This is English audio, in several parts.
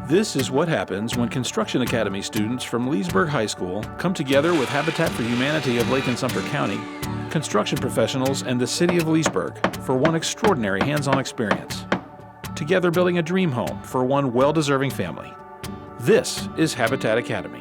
This is what happens when Construction Academy students from Leesburg High School come together with Habitat for Humanity of Lake and Sumter County, construction professionals, and the city of Leesburg for one extraordinary hands-on experience. Together building a dream home for one well-deserving family. This is Habitat Academy.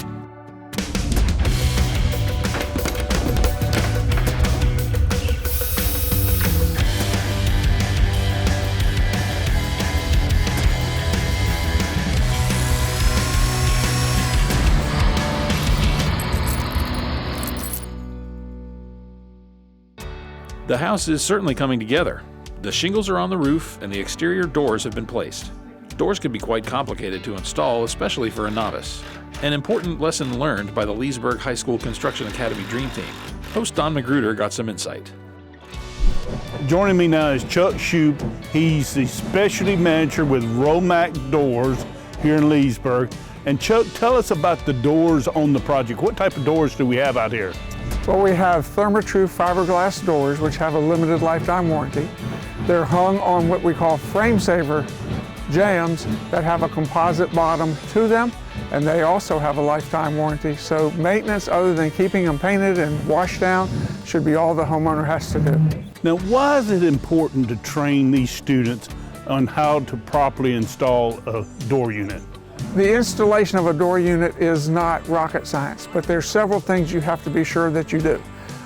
The house is certainly coming together. The shingles are on the roof and the exterior doors have been placed. Doors can be quite complicated to install, especially for a novice. An important lesson learned by the Leesburg High School Construction Academy Dream Team. Host Don Magruder got some insight. Joining me now is Chuck Shoup. He's the specialty manager with Romac Doors here in Leesburg. And Chuck, tell us about the doors on the project. What type of doors do we have out here? Well, we have Therma-Tru fiberglass doors, which have a limited lifetime warranty. They're hung on what we call frame saver jambs that have a composite bottom to them, and they also have a lifetime warranty. So maintenance, other than keeping them painted and washed down, should be all the homeowner has to do. Now, why is it important to train these students on how to properly install a door unit? The installation of a door unit is not rocket science, but there's several things you have to be sure that you do.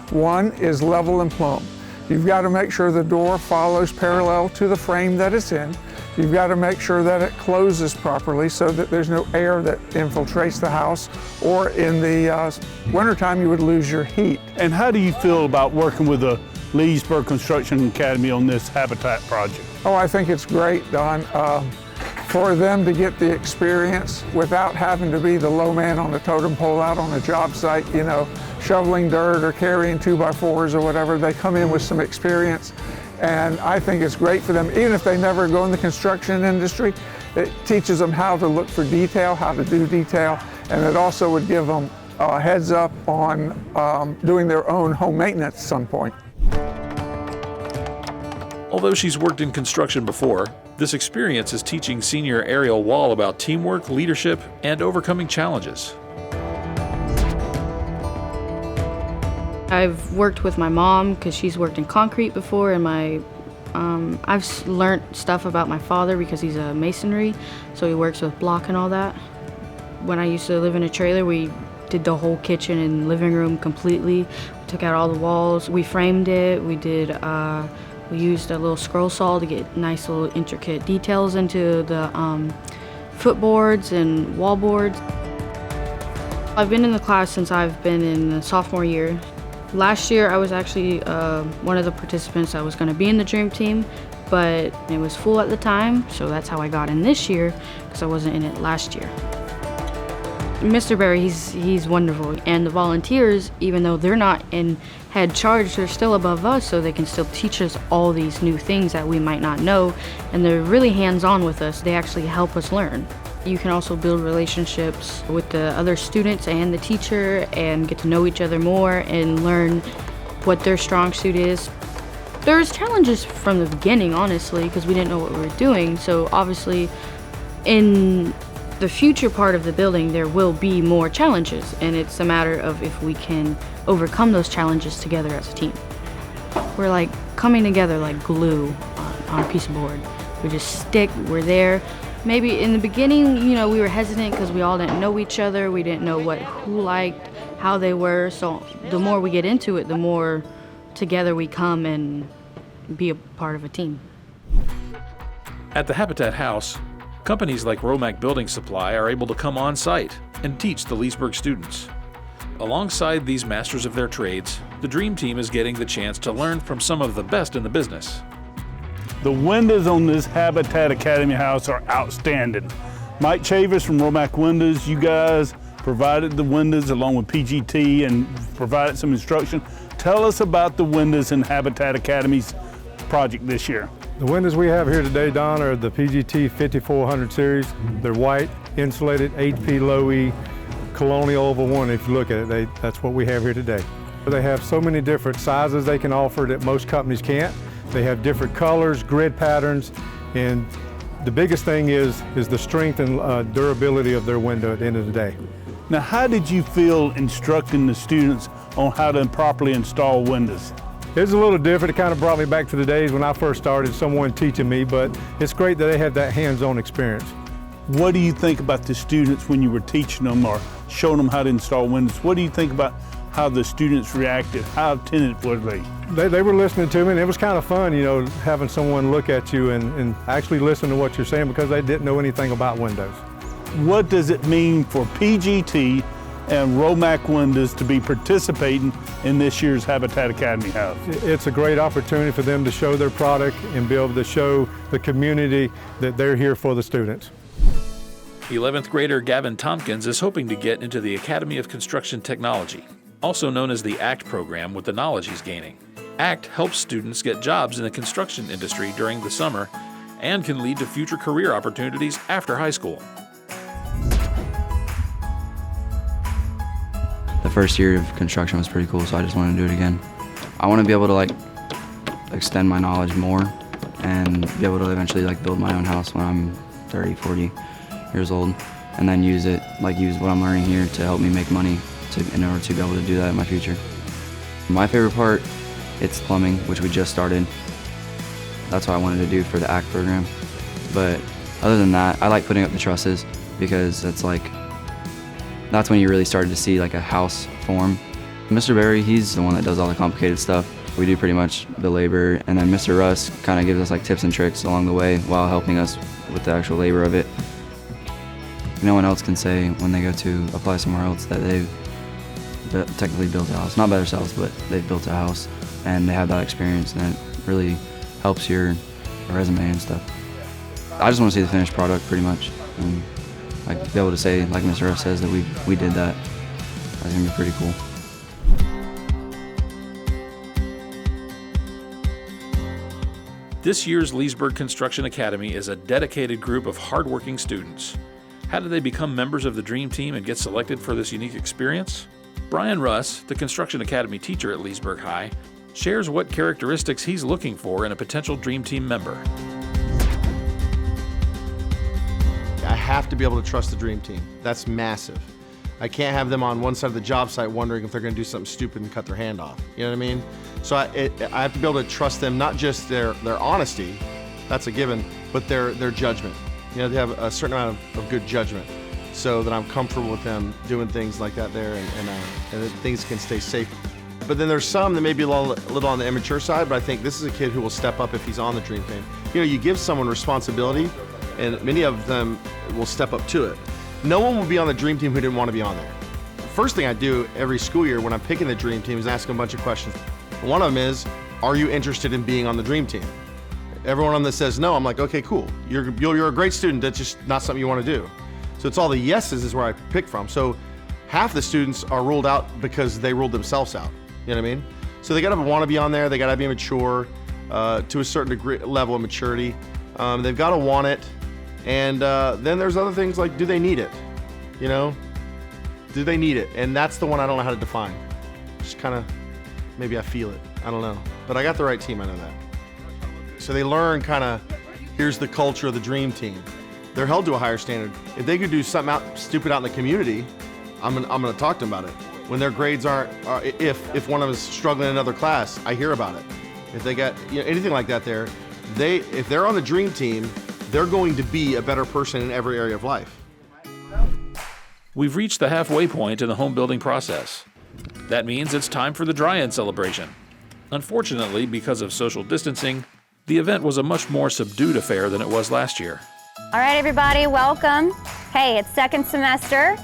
One is level and plumb. You've got to make sure the door follows parallel to the frame that it's in. You've got to make sure that it closes properly so that there's no air that infiltrates the house, or in the wintertime you would lose your heat. And how do you feel about working with the Leesburg Construction Academy on this Habitat project? Oh, I think it's great, Don. For them to get the experience without having to be the low man on the totem pole out on a job site, you know, shoveling dirt or carrying 2x4s or whatever. They come in with some experience, and I think it's great for them. Even if they never go in the construction industry, it teaches them how to look for detail, how to do detail, and it also would give them a heads up on doing their own home maintenance at some point. Although she's worked in construction before, this experience is teaching senior Ariel Wall about teamwork, leadership, and overcoming challenges. I've worked with my mom because she's worked in concrete before, and I've learned stuff about my father because he's a masonry, so he works with block and all that. When I used to live in a trailer, we did the whole kitchen and living room completely. We took out all the walls, we framed it, we used a little scroll saw to get nice little intricate details into the footboards and wall boards. I've been in the class since I've been in the sophomore year. Last year I was actually one of the participants that was going to be in the dream team, but it was full at the time, so that's how I got in this year because I wasn't in it last year. Mr. Berry, he's wonderful, and the volunteers, even though they're not in head charge, they're still above us, so they can still teach us all these new things that we might not know, and they're really hands-on with us. They actually help us learn. You can also build relationships with the other students and the teacher and get to know each other more and learn what their strong suit is. There's challenges from the beginning, honestly, because we didn't know what we were doing, so obviously in the future part of the building, there will be more challenges, and it's a matter of if we can overcome those challenges together as a team. We're like coming together like glue on a piece of board. We just stick, we're there. Maybe in the beginning, you know, we were hesitant because we all didn't know each other. We didn't know who liked, how they were. So the more we get into it, the more together we come and be a part of a team. At the Habitat House, companies like Romac Building Supply are able to come on site and teach the Leesburg students. Alongside these masters of their trades, the Dream Team is getting the chance to learn from some of the best in the business. The windows on this Habitat Academy house are outstanding. Mike Chavis from Romac Windows, you guys provided the windows along with PGT and provided some instruction. Tell us about the windows in Habitat Academy's project this year. The windows we have here today, Don, are the PGT 5400 series. They're white, insulated, HP low E, colonial oval one. If you look at it, that's what we have here today. They have so many different sizes they can offer that most companies can't. They have different colors, grid patterns, and the biggest thing is the strength and durability of their window at the end of the day. Now, how did you feel instructing the students on how to properly install windows? It was a little different. It kind of brought me back to the days when I first started, someone teaching me, but it's great that they have that hands-on experience. What do you think about the students when you were teaching them or showing them how to install windows? What do you think about how the students reacted? How attentive were they? They were listening to me, and it was kind of fun, you know, having someone look at you and actually listen to what you're saying because they didn't know anything about windows. What does it mean for PGT and Romac Windows to be participating in this year's Habitat Academy House? It's a great opportunity for them to show their product and be able to show the community that they're here for the students. 11th grader Gavin Tompkins is hoping to get into the Academy of Construction Technology, also known as the ACT program, with the knowledge he's gaining. ACT helps students get jobs in the construction industry during the summer and can lead to future career opportunities after high school. The first year of construction was pretty cool, so I just wanted to do it again. I want to be able to extend my knowledge more and be able to eventually build my own house when I'm 30, 40 years old, and then use what I'm learning here to help me make money in order to be able to do that in my future. My favorite part, it's plumbing, which we just started. That's what I wanted to do for the ACT program. But other than that, I like putting up the trusses because that's when you really started to see a house form. Mr. Barry, he's the one that does all the complicated stuff. We do pretty much the labor, and then Mr. Russ kind of gives us tips and tricks along the way while helping us with the actual labor of it. No one else can say when they go to apply somewhere else that they've technically built a house. Not by themselves, but they've built a house and they have that experience, and it really helps your resume and stuff. I just want to see the finished product pretty much, and be able to say, like Mr. Russ says, that we did that. That's gonna be pretty cool. This year's Leesburg Construction Academy is a dedicated group of hardworking students. How did they become members of the Dream Team and get selected for this unique experience? Bryan Russ, the Construction Academy teacher at Leesburg High, shares what characteristics he's looking for in a potential Dream Team member. I have to be able to trust the Dream Team. That's massive. I can't have them on one side of the job site wondering if they're going to do something stupid and cut their hand off. You know what I mean? So I have to be able to trust them, not just their honesty, that's a given, but their judgment. You know, they have a certain amount of good judgment, so that I'm comfortable with them doing things like that there, and that things can stay safe. But then there's some that may be a little on the immature side, but I think this is a kid who will step up if he's on the Dream Team. You know, you give someone responsibility, and many of them will step up to it. No one will be on the Dream Team who didn't want to be on there. The first thing I do every school year when I'm picking the Dream Team is ask them a bunch of questions. One of them is, are you interested in being on the Dream Team? Everyone on this says no. I'm like, okay, cool. You're a great student. That's just not something you want to do. So it's all the yeses is where I pick from. So half the students are ruled out because they ruled themselves out. You know what I mean? So they got to want to be on there. They got to be mature to a certain level of maturity. They've got to want it. And then there's other things like, do they need it? You know, do they need it? And that's the one I don't know how to define. Just kind of, maybe I feel it. I don't know. But I got the right team, I know that. So they learn kind of, here's the culture of the Dream Team. They're held to a higher standard. If they could do something stupid out in the community, I'm gonna talk to them about it. When their grades aren't, if one of them is struggling in another class, I hear about it. If they got anything like that there, if they're on the Dream Team, they're going to be a better person in every area of life. We've reached the halfway point in the home building process. That means it's time for the dry-in celebration. Unfortunately, because of social distancing, the event was a much more subdued affair than it was last year. All right, everybody, welcome. Hey, it's second semester.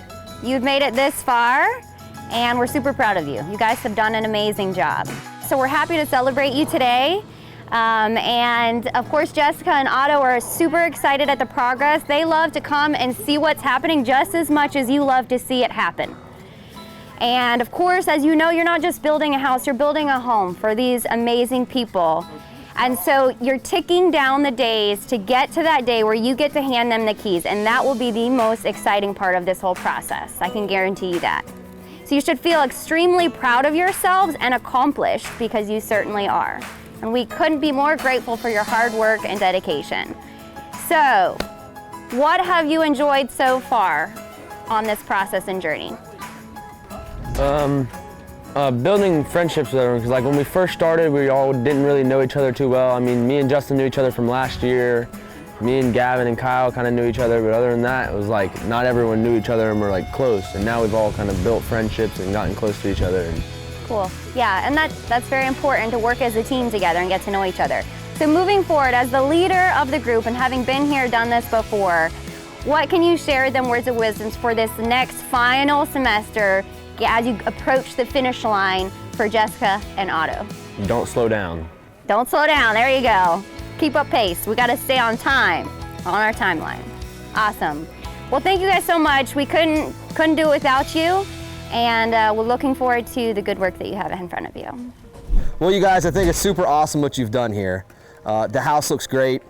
You've made it this far, and we're super proud of you. You guys have done an amazing job. So we're happy to celebrate you today. And of course, Jessica and Otto are super excited at the progress. They love to come and see what's happening just as much as you love to see it happen. And of course, as you know, you're not just building a house, you're building a home for these amazing people. And so you're ticking down the days to get to that day where you get to hand them the keys, and that will be the most exciting part of this whole process. I can guarantee you that. So you should feel extremely proud of yourselves and accomplished, because you certainly are. And we couldn't be more grateful for your hard work and dedication. So, what have you enjoyed so far on this process and journey? Building friendships with everyone, because like when we first started, we all didn't really know each other too well. I mean, me and Justin knew each other from last year. Me and Gavin and Kyle kind of knew each other, but other than that, it was like not everyone knew each other and were like close. And now we've all kind of built friendships and gotten close to each other. And Cool. Yeah, and that's very important to work as a team together and get to know each other. So moving forward, as the leader of the group and having been here, done this before, what can you share with them words of wisdom for this next final semester as you approach the finish line for Jessica and Otto? don't slow down. Don't slow down, there you go. Keep up pace. We gotta stay on time, on our timeline. Awesome. Well, thank you guys so much. We couldn't do it without you, and we're looking forward to the good work that you have in front of you. Well, you guys, I think it's super awesome what you've done here. The house looks great.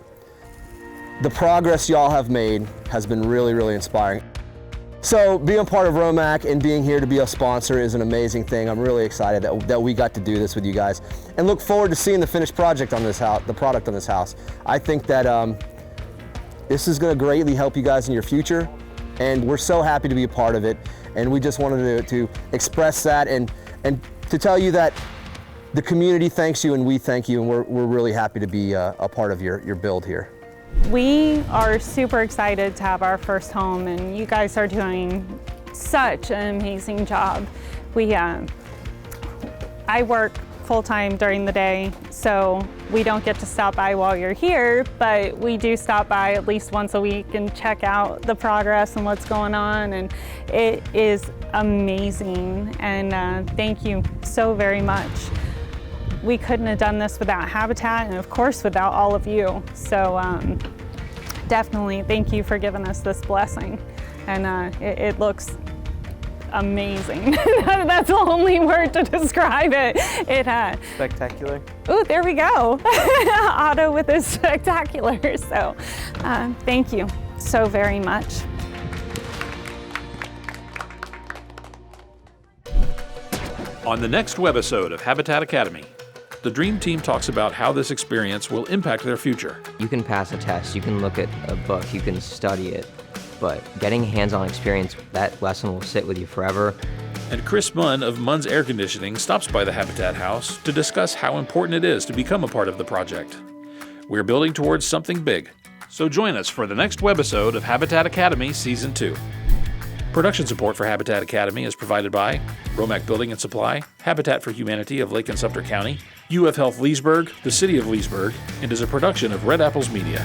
The progress y'all have made has been really, really inspiring. So being part of Romac and being here to be a sponsor is an amazing thing. I'm really excited that we got to do this with you guys and look forward to seeing the finished project on this house, the product on this house. I think that this is going to greatly help you guys in your future, and we're so happy to be a part of it. And we just wanted to express that and to tell you that the community thanks you and we thank you, and we're really happy to be a part of your build here. We are super excited to have our first home, and you guys are doing such an amazing job. I work full-time during the day, so we don't get to stop by while you're here, but we do stop by at least once a week and check out the progress and what's going on, and it is amazing, and thank you so very much. We couldn't have done this without Habitat, and of course without all of you. So definitely thank you for giving us this blessing. And it looks amazing. That's the only word to describe it. Spectacular. Oh, there we go. Otto with his spectacular. So thank you so very much. On the next webisode of Habitat Academy, the Dream Team talks about how this experience will impact their future. You can pass a test, you can look at a book, you can study it, but getting hands-on experience, that lesson will sit with you forever. And Chris Munn of Munn's Air Conditioning stops by the Habitat House to discuss how important it is to become a part of the project. We're building towards something big, so join us for the next webisode of Habitat Academy Season 2. Production support for Habitat Academy is provided by Romac Building and Supply, Habitat for Humanity of Lake and Sumter County, UF Health Leesburg, the City of Leesburg, and is a production of Red Apples Media.